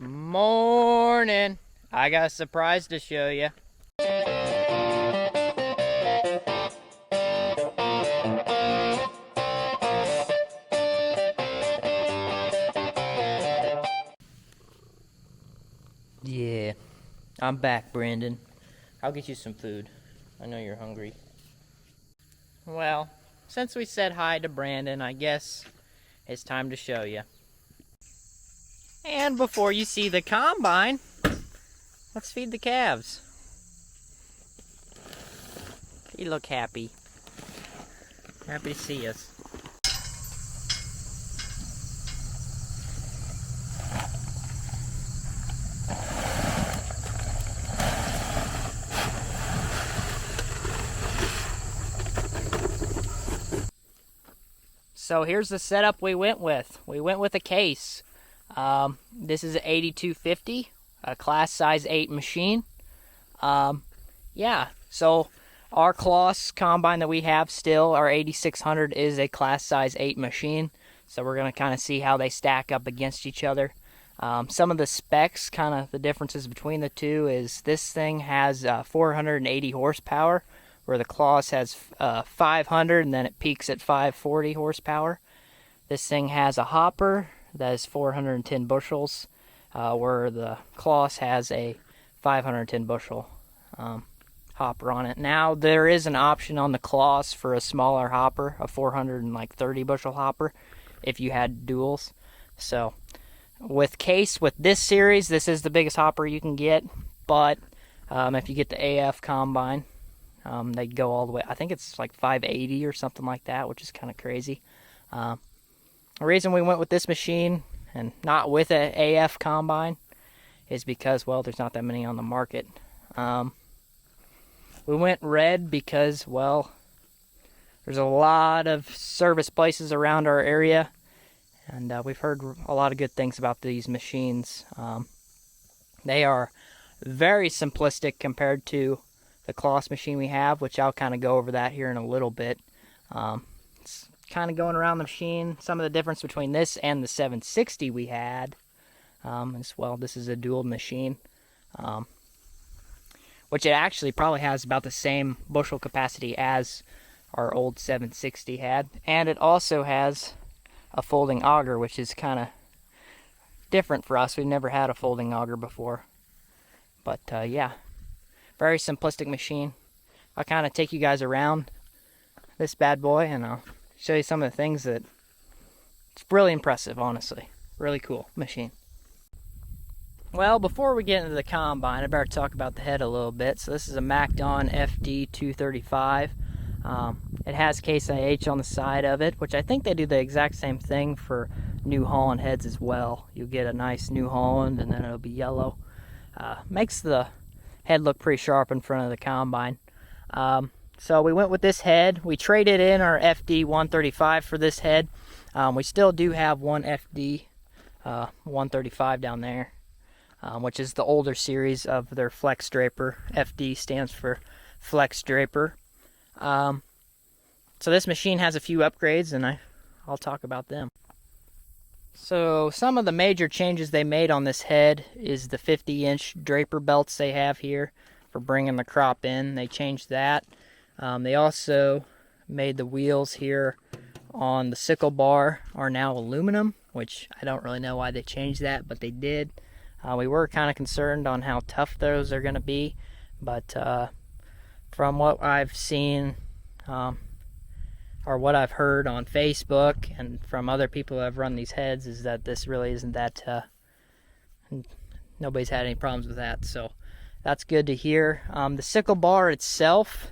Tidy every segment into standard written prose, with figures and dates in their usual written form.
Morning. I got a surprise to show you. Yeah, I'm back, Brandon. I'll get you some food. I know you're hungry. Well, since we said hi to Brandon, I guess it's time to show you. And before you see the combine, let's feed the calves. You look happy. Happy to see us. So here's the setup we went with. We went with a case. This is an 8250, a class size 8 machine. Yeah, so our Claas combine that we have still, our 8600, is a class size 8 machine. So we're going to kind of see how they stack up against each other. Some of the specs, kind of the differences between the two, is this thing has 480 horsepower, where the Claas has 500, and then it peaks at 540 horsepower. This thing has a hopper that is 410 bushels, where the Claas has a 510 bushel hopper on it. Now, there is an option on the Claas for a smaller hopper, a 430 bushel hopper, if you had duals. So, with this series, this is the biggest hopper you can get, but if you get the AF combine, they go all the way, I think it's like 580 or something like that, which is kind of crazy. The reason we went with this machine and not with an AF combine is because, well, there's not that many on the market. We went red because, well, there's a lot of service places around our area, and we've heard a lot of good things about these machines. They are very simplistic compared to the Claas machine we have, which I'll kind of go over that here in a little bit. It's kind of going around the machine. Some of the difference between this and the 760 we had is, well, this is a dual machine, which it actually probably has about the same bushel capacity as our old 760 had, and it also has a folding auger, which is kind of different for us. We've never had a folding auger before, but yeah, very simplistic machine. I'll kind of take you guys around this bad boy, and I'll show you some of the things that it's really impressive, honestly. Really cool machine. Well, before we get into the combine, I better talk about the head a little bit. So this is a MacDon FD235. It has Case IH on the side of it, which I think they do the exact same thing for New Holland heads as well. You'll get a nice New Holland, and then it'll be yellow. Makes the head look pretty sharp in front of the combine. So we went with this head. We traded in our FD135 for this head. We still do have one FD 135 down there, which is the older series of their Flex Draper. FD stands for Flex Draper. So this machine has a few upgrades, and I'll talk about them. So some of the major changes they made on this head is the 50-inch draper belts they have here for bringing the crop in. They changed that. They also made the wheels here on the sickle bar are now aluminum, which I don't really know why they changed that, but they did. We were kind of concerned on how tough those are going to be, but from what I've seen, or what I've heard on Facebook and from other people who have run these heads, is that this really isn't that, nobody's had any problems with that, so that's good to hear. The sickle bar itself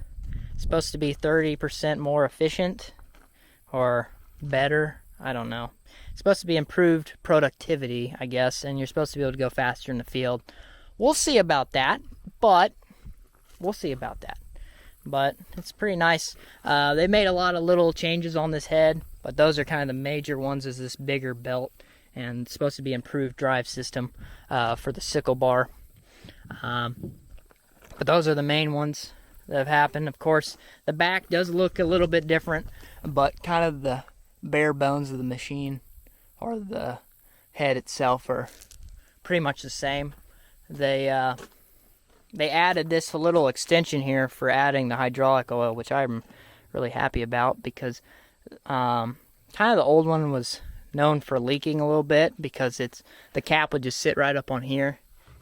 is supposed to be 30% more efficient, or better, I don't know. It's supposed to be improved productivity, I guess, and you're supposed to be able to go faster in the field. We'll see about that, but it's pretty nice. They made a lot of little changes on this head, but those are kind of the major ones, is this bigger belt, and it's supposed to be improved drive system for the sickle bar. But those are the main ones that have happened. Of course, the back does look a little bit different, but kind of the bare bones of the machine, or the head itself, are pretty much the same. They added this little extension here for adding the hydraulic oil, which I'm really happy about, because kind of the old one was known for leaking a little bit, because the cap would just sit right up on here,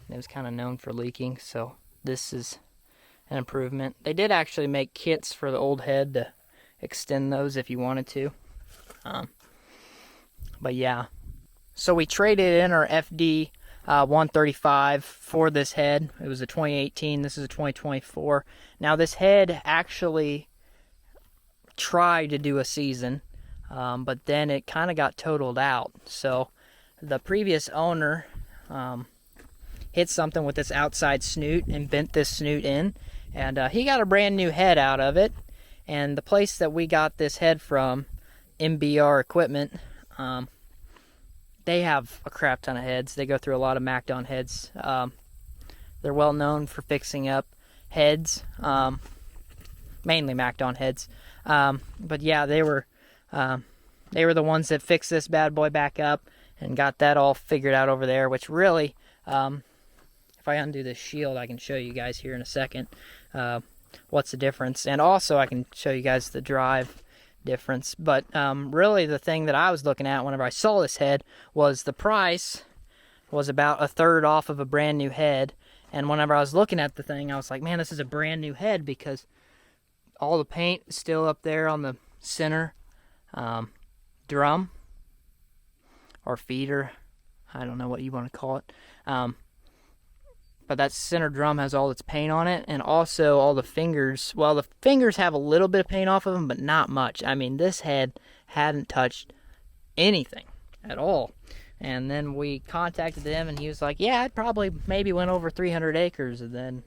and it was kind of known for leaking. So this is an improvement. They did actually make kits for the old head to extend those if you wanted to. But yeah, so we traded in our FD 135 for this head. It was a 2018. This is a 2024. Now this head actually tried to do a season, but then it kind of got totaled out. So the previous owner hit something with this outside snoot and bent this snoot in, and he got a brand new head out of it. And the place that we got this head from, MBR Equipment, they have a crap ton of heads. They go through a lot of MacDon heads. They're well known for fixing up heads, mainly MacDon heads. But yeah, they were the ones that fixed this bad boy back up and got that all figured out over there. Which really, if I undo this shield, I can show you guys here in a second what's the difference, and also I can show you guys the drive difference. But really the thing that I was looking at whenever I saw this head was the price was about a third off of a brand new head. And whenever I was looking at the thing, I was like, man, this is a brand new head, because all the paint is still up there on the center drum or feeder. I don't know what you want to call it. But that center drum has all its paint on it, and also all the fingers. Well, the fingers have a little bit of paint off of them, but not much. I mean, this head hadn't touched anything at all. And then we contacted them, and he was like, yeah, it probably maybe went over 300 acres, and then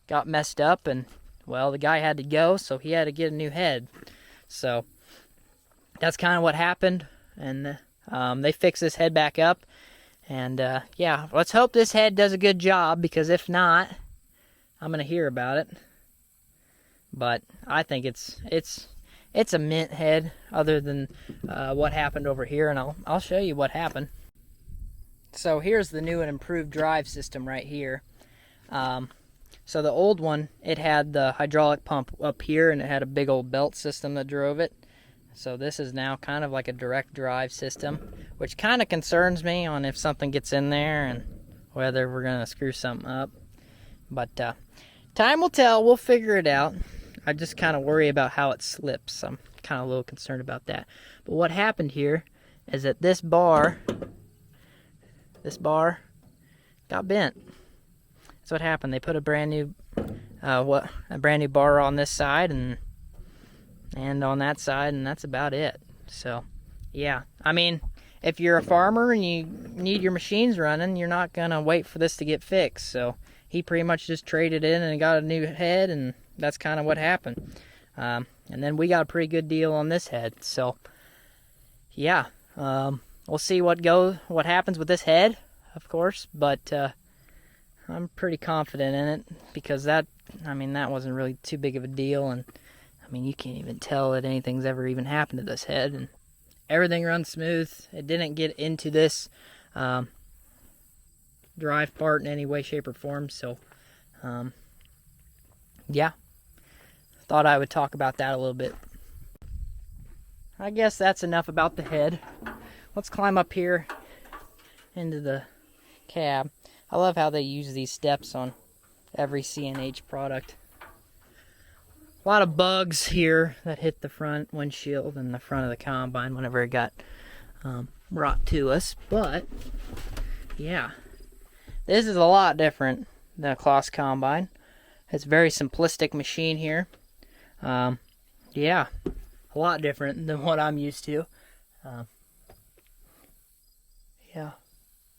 got messed up, and, well, the guy had to go, so he had to get a new head. So that's kind of what happened, and they fixed this head back up. And yeah, let's hope this head does a good job, because if not, I'm gonna hear about it. But I think it's a mint head, other than what happened over here, and I'll show you what happened. So here's the new and improved drive system right here. So the old one, it had the hydraulic pump up here, and it had a big old belt system that drove it. So this is now kind of like a direct drive system, which kind of concerns me on if something gets in there and whether we're going to screw something up. But time will tell. We'll figure it out. I just kind of worry about how it slips. I'm kind of a little concerned about that. But what happened here is that this bar got bent. That's what happened. They put a brand new bar on this side and on that side, and that's about it. So yeah, I mean, if you're a farmer and you need your machines running, you're not gonna wait for this to get fixed. So he pretty much just traded in and got a new head, and that's kind of what happened. And then we got a pretty good deal on this head. So yeah, we'll see what happens with this head, of course, but I'm pretty confident in it, because that wasn't really too big of a deal. And I mean, you can't even tell that anything's ever even happened to this head, and everything runs smooth. It didn't get into this drive part in any way, shape, or form. So, yeah, thought I would talk about that a little bit. I guess that's enough about the head. Let's climb up here into the cab. I love how they use these steps on every CNH product. A lot of bugs here that hit the front windshield and the front of the combine whenever it got brought to us. But yeah, this is a lot different than a Claas combine. It's a very simplistic machine here. Yeah, a lot different than what I'm used to. Yeah,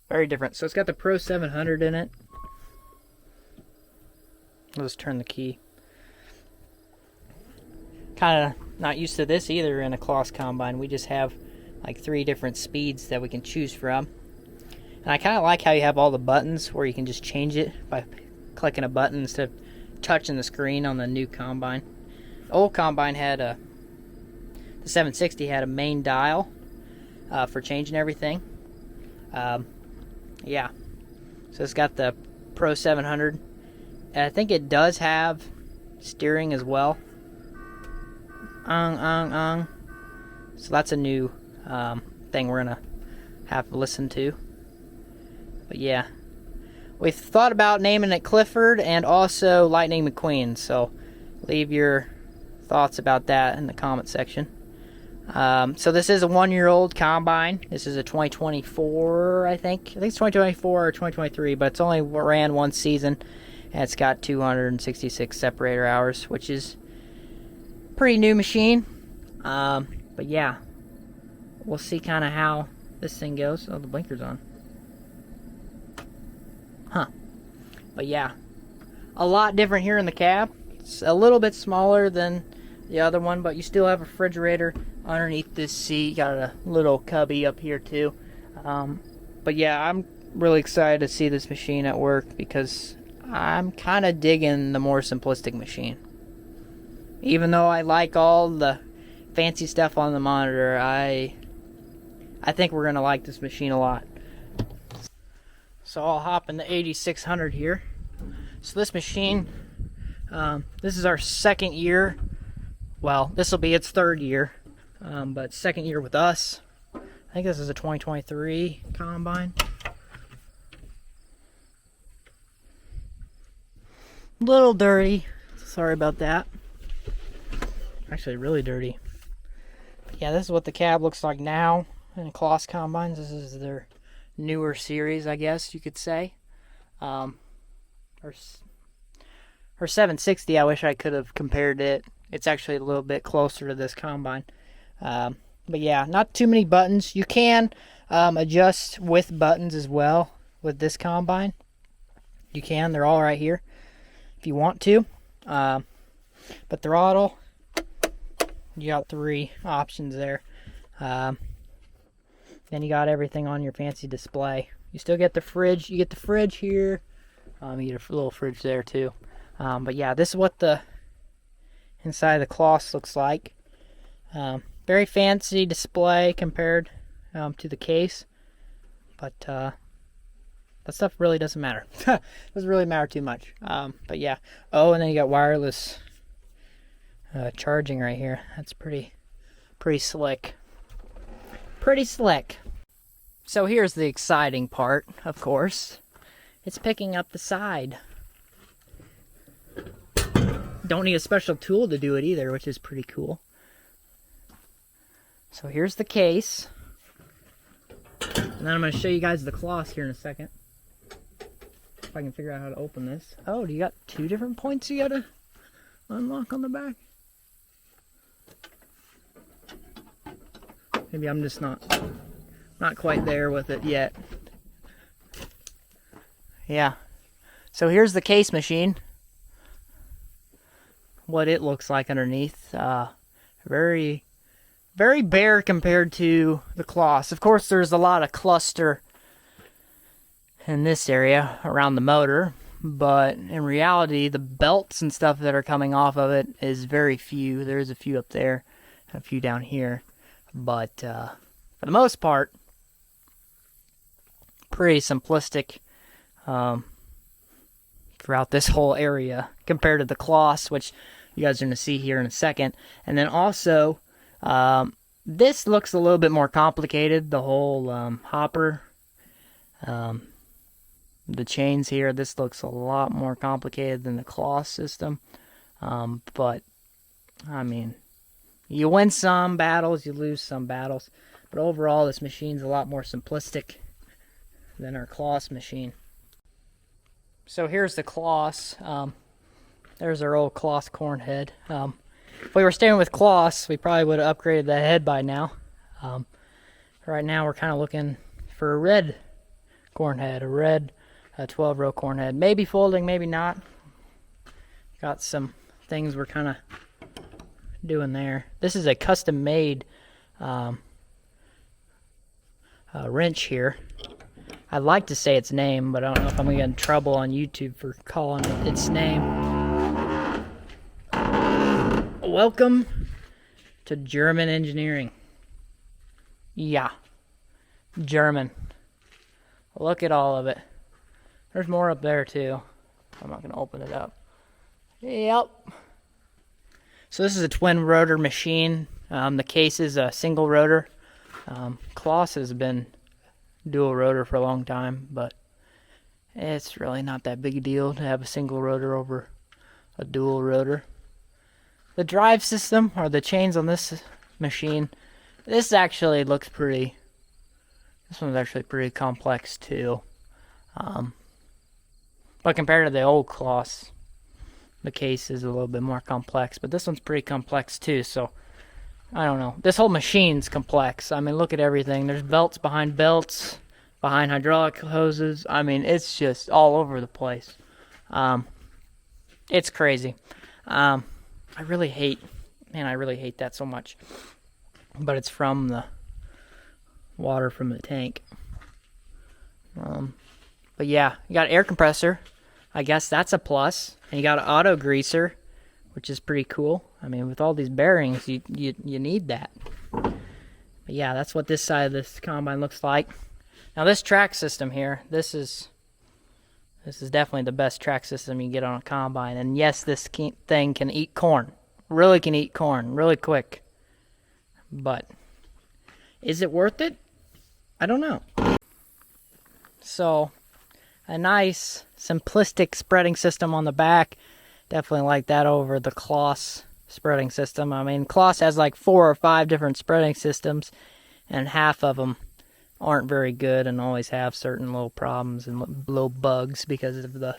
very different. So it's got the Pro 700 in it. Let's turn the key. Kind of not used to this either in a Claas combine. We just have like 3 different speeds that we can choose from. And I kind of like how you have all the buttons where you can just change it by clicking a button instead of touching the screen on the new combine. The old combine had the 760 had a main dial for changing everything. Yeah. So it's got the Pro 700. And I think it does have steering as well. So that's a new thing we're going to have to listen to. But yeah. We've thought about naming it Clifford and also Lightning McQueen. So leave your thoughts about that in the comment section. So this is a 1-year-old combine. This is a 2024, I think. I think it's 2024 or 2023, but it's only ran one season. And it's got 266 separator hours, which is a pretty new machine. But yeah, we'll see kind of how this thing goes. Oh, the blinker's on. Huh. But yeah, a lot different here in the cab. It's a little bit smaller than the other one, but you still have a refrigerator underneath this seat. You got a little cubby up here too. But yeah, I'm really excited to see this machine at work because I'm kind of digging the more simplistic machine. Even though I like all the fancy stuff on the monitor, I think we're gonna like this machine a lot. So I'll hop in the 8600 here. So this machine, this is our second year. Well, this will be its third year, but second year with us. I think this is a 2023 combine. Little dirty. Sorry about that. Actually, really dirty. Yeah, this is what the cab looks like now in Claas combines. This is their newer series, I guess you could say. Her 760, I wish I could have compared it. It's actually a little bit closer to this combine. But yeah, not too many buttons. You can adjust with buttons as well with this combine. You can. They're all right here if you want to. But throttle, you got 3 options there. Then you got everything on your fancy display. You still get the fridge. You get the fridge here. You get a little fridge there too. But yeah, this is what the inside of the Claas looks like. Very fancy display compared to the case. But that stuff really doesn't matter. Doesn't really matter too much. But yeah. Oh, and then you got wireless charging right here. That's pretty slick. Pretty slick. So here's the exciting part, of course. It's picking up the side. Don't need a special tool to do it either, which is pretty cool. So here's the case. And then I'm going to show you guys the Claas here in a second. If I can figure out how to open this. Oh, do you got 2 different points you got to unlock on the back? Maybe I'm just not quite there with it yet. Yeah. So here's the case machine. What it looks like underneath. Very, very bare compared to the Claas. Of course, there's a lot of cluster in this area around the motor, but in reality, the belts and stuff that are coming off of it is very few. There's a few up there, and a few down here. But for the most part, pretty simplistic throughout this whole area compared to the Claas, which you guys are going to see here in a second. And then also, this looks a little bit more complicated. The whole hopper, the chains here, this looks a lot more complicated than the Claas system. But, I mean, you win some battles, you lose some battles. But overall, this machine's a lot more simplistic than our Claas machine. So here's the Claas. There's our old Claas corn head. If we were staying with Claas, we probably would have upgraded that head by now. Right now, we're kind of looking for a red corn head, a red 12-row corn head. Maybe folding, maybe not. Got some things we're kind of doing there. This is a custom-made wrench here. I'd like to say its name, but I don't know if I'm going to get in trouble on YouTube for calling it its name. Welcome to German engineering. Yeah, German. Look at all of it. There's more up there too. I'm not going to open it up. Yep. So this is a twin rotor machine. The case is a single rotor. Claas has been dual rotor for a long time, but it's really not that big a deal to have a single rotor over a dual rotor. The drive system, or the chains on this machine, this actually looks pretty, this one's actually pretty complex too. But compared to the old Claas, the case is a little bit more complex, but this one's pretty complex too, so I don't know. This whole machine's complex. I mean, look at everything. There's belts, behind hydraulic hoses. I mean, it's just all over the place. It's crazy. I really hate that so much. But it's from the water from the tank. But yeah, you got an air compressor. I guess that's a plus. And you got an auto greaser, which is pretty cool. I mean, with all these bearings, you need that. But yeah, that's what this side of this combine looks like. Now this track system here, this is definitely the best track system you can get on a combine. And yes, this thing can eat corn. Really can eat corn really quick. But is it worth it? I don't know. So, a nice simplistic spreading system on the back. Definitely like that over the Claas spreading system. I mean, Claas has like 4 or 5 different spreading systems, and half of them aren't very good and always have certain little problems and little bugs because of the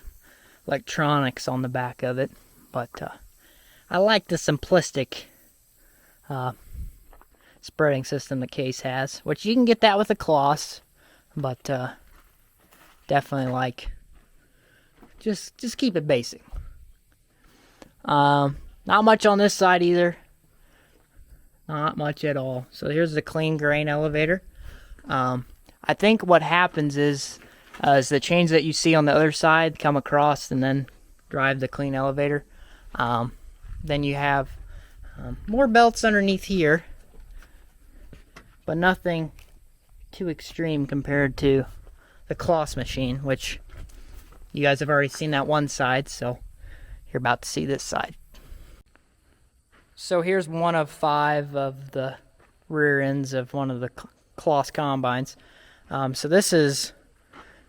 electronics on the back of it. But I like the simplistic spreading system the case has, which you can get that with a Claas, but definitely like just keep it basic. Not much on this side either. Not much at all. So here's the clean grain elevator. I think what happens is the chains that you see on the other side come across and then drive the clean elevator. Then you have more belts underneath here, but nothing too extreme compared to the Claas machine, which you guys have already seen that one side, so you're about to see this side. So here's one of 5 of the rear ends of one of the Claas combines. So this is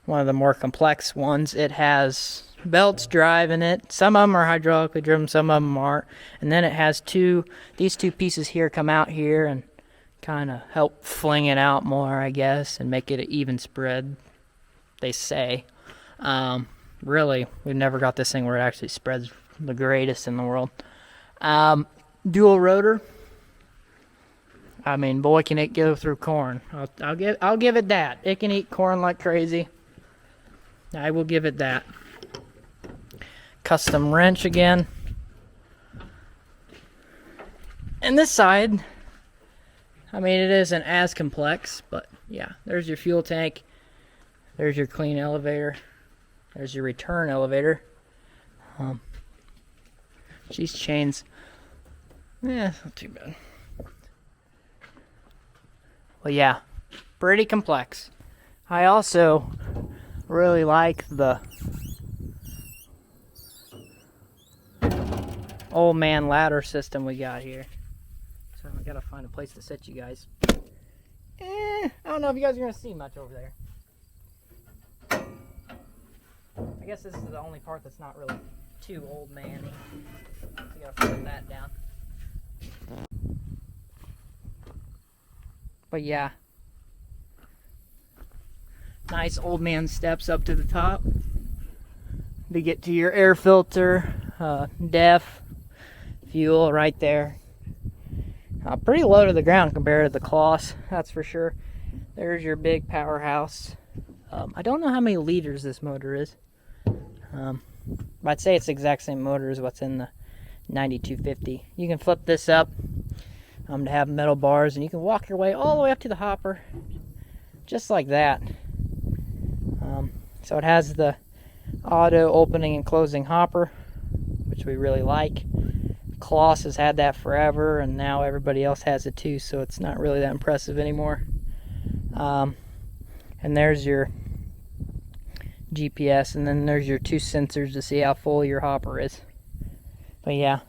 one of the more complex ones. It has belts driving it. Some of them are hydraulically driven, some of them aren't. And then it has these two pieces here come out here and kind of help fling it out more, I guess, and make it an even spread, they say. Really, we've never got this thing where it actually spreads the greatest in the world. Dual rotor. I mean, boy, can it go through corn. I'll give it that. It can eat corn like crazy. I will give it that. Custom wrench again. And this side, I mean, it isn't as complex, but yeah, there's your fuel tank. There's your clean elevator. There's your return elevator. These chains, yeah, not too bad. Well, yeah, pretty complex. I also really like the old man ladder system we got here. So I gotta find a place to set you guys. I don't know if you guys are gonna see much over there. I guess this is the only part that's not really too old man-y. So you gotta put that down. But yeah, nice old man steps up to the top to get to your air filter, def, fuel right there. Pretty low to the ground compared to the Claas, that's for sure. There's your big powerhouse. I don't know how many liters this motor is. But I'd say it's the exact same motor as what's in the 9250. You can flip this up to have metal bars, and you can walk your way all the way up to the hopper, just like that. So it has the auto opening and closing hopper, which we really like. Claas has had that forever, and now everybody else has it too, so it's not really that impressive anymore. And there's your GPS, and then there's your 2 sensors to see how full your hopper is. But yeah,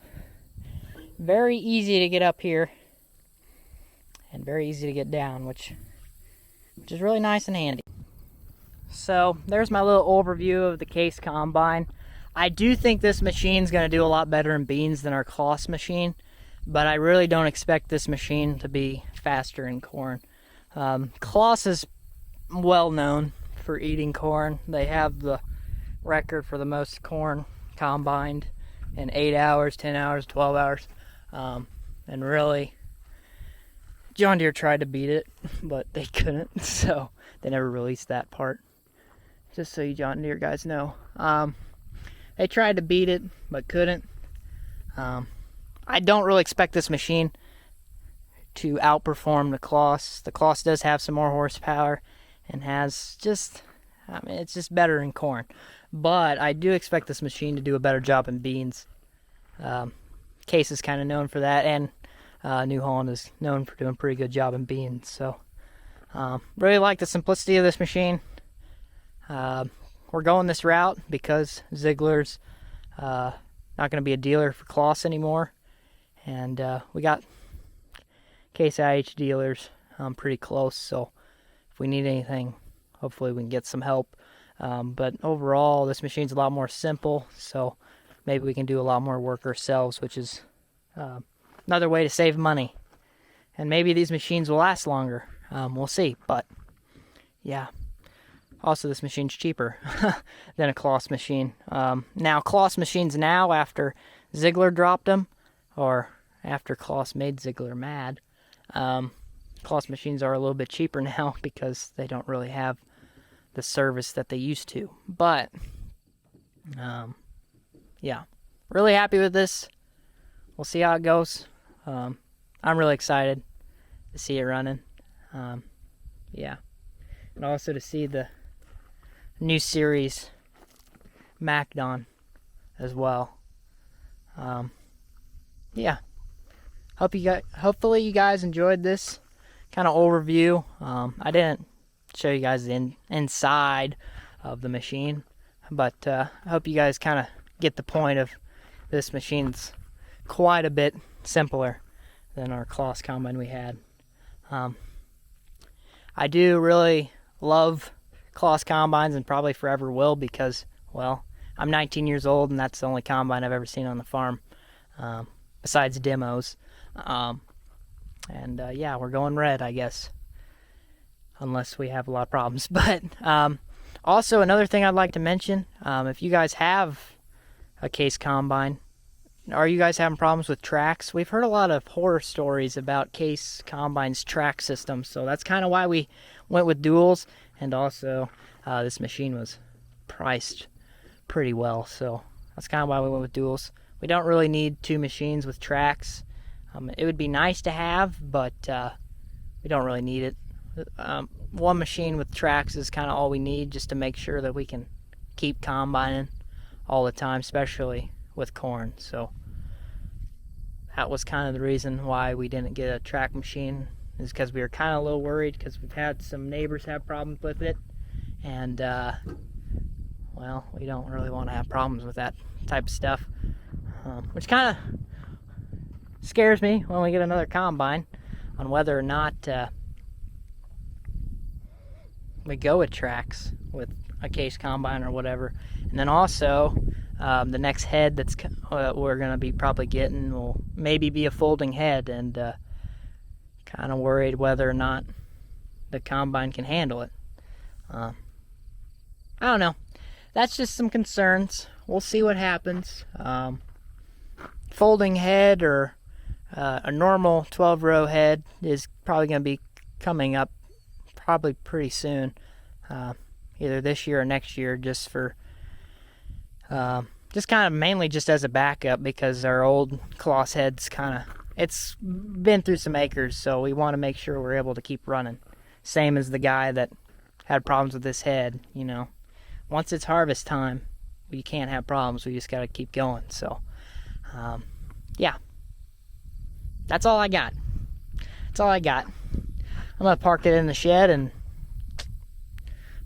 very easy to get up here and very easy to get down, which is really nice and handy. So there's my little overview of the Case combine. I do think this machine's going to do a lot better in beans than our Claas machine, but I really don't expect this machine to be faster in corn. Claas is well known for eating corn. They have the record for the most corn combined in 8 hours, 10 hours, 12 hours. And really, John Deere tried to beat it, but they couldn't, so they never released that part. Just so you John Deere guys know. They tried to beat it, but couldn't. I don't really expect this machine to outperform the Claas. The Claas does have some more horsepower and has just, it's just better in corn. But I do expect this machine to do a better job in beans. Case is kind of known for that, and New Holland is known for doing a pretty good job in beans. So, really like the simplicity of this machine. We're going this route because Ziegler's not going to be a dealer for Claas anymore, and we got Case IH dealers pretty close, so if we need anything, hopefully we can get some help. But overall, this machine's a lot more simple, so maybe we can do a lot more work ourselves, which is another way to save money. And maybe these machines will last longer. We'll see, but yeah. Also, this machine's cheaper than a Claas machine. Now, Claas machines now, after Ziegler dropped them, or after Claas made Ziegler mad, Claas machines are a little bit cheaper now because they don't really have the service that they used to. But, yeah, really happy with this. We'll see how it goes. I'm really excited to see it running. Yeah, and also to see the new series Macdon as well. Yeah, hopefully you guys enjoyed this kind of overview. I didn't show you guys the inside of the machine, but I hope you guys kind of get the point of this machine's quite a bit simpler than our Claas combine we had. I do really love Claas combines and probably forever will because, well, I'm 19 years old and that's the only combine I've ever seen on the farm, besides demos. Yeah, we're going red, I guess, unless we have a lot of problems. But also another thing I'd like to mention, if you guys have a Case combine, are you guys having problems with tracks? We've heard a lot of horror stories about Case combine's track system, so that's kind of why we went with duals. And also, this machine was priced pretty well, so that's kind of why we went with duals. We don't really need 2 machines with tracks. It would be nice to have, but we don't really need it. 1 machine with tracks is kind of all we need just to make sure that we can keep combining all the time, especially with corn. So that was kind of the reason why we didn't get a track machine, is because we were kind of a little worried because we've had some neighbors have problems with it, and well, we don't really want to have problems with that type of stuff, which kind of scares me when we get another combine on whether or not we go with tracks with a Case combine or whatever. And then also the next head that's we're going to be probably getting will maybe be a folding head, and kind of worried whether or not the combine can handle it. I don't know. That's just some concerns. We'll see what happens. Folding head or a normal 12-row head is probably going to be coming up probably pretty soon, either this year or next year, just for just kind of mainly just as a backup, because our old Claas head's kind of, it's been through some acres, so we want to make sure we're able to keep running. Same as the guy that had problems with this head, you know. Once it's harvest time, we can't have problems. We just got to keep going. So, yeah. That's all I got. That's all I got. I'm going to park it in the shed and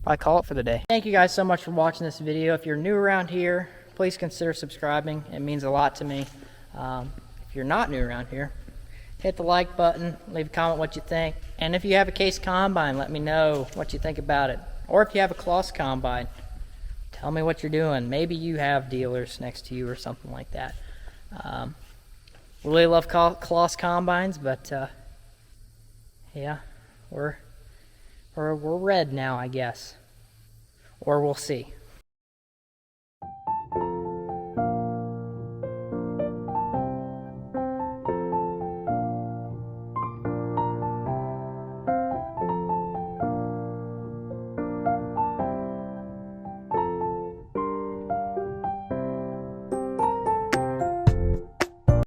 probably call it for the day. Thank you guys so much for watching this video. If you're new around here, please consider subscribing. It means a lot to me. If you're not new around here, hit the like button, leave a comment what you think. And if you have a Case combine, let me know what you think about it. Or if you have a Claas combine, tell me what you're doing. Maybe you have dealers next to you or something like that. Really love Claas combines, but yeah, we're red now, I guess. Or we'll see.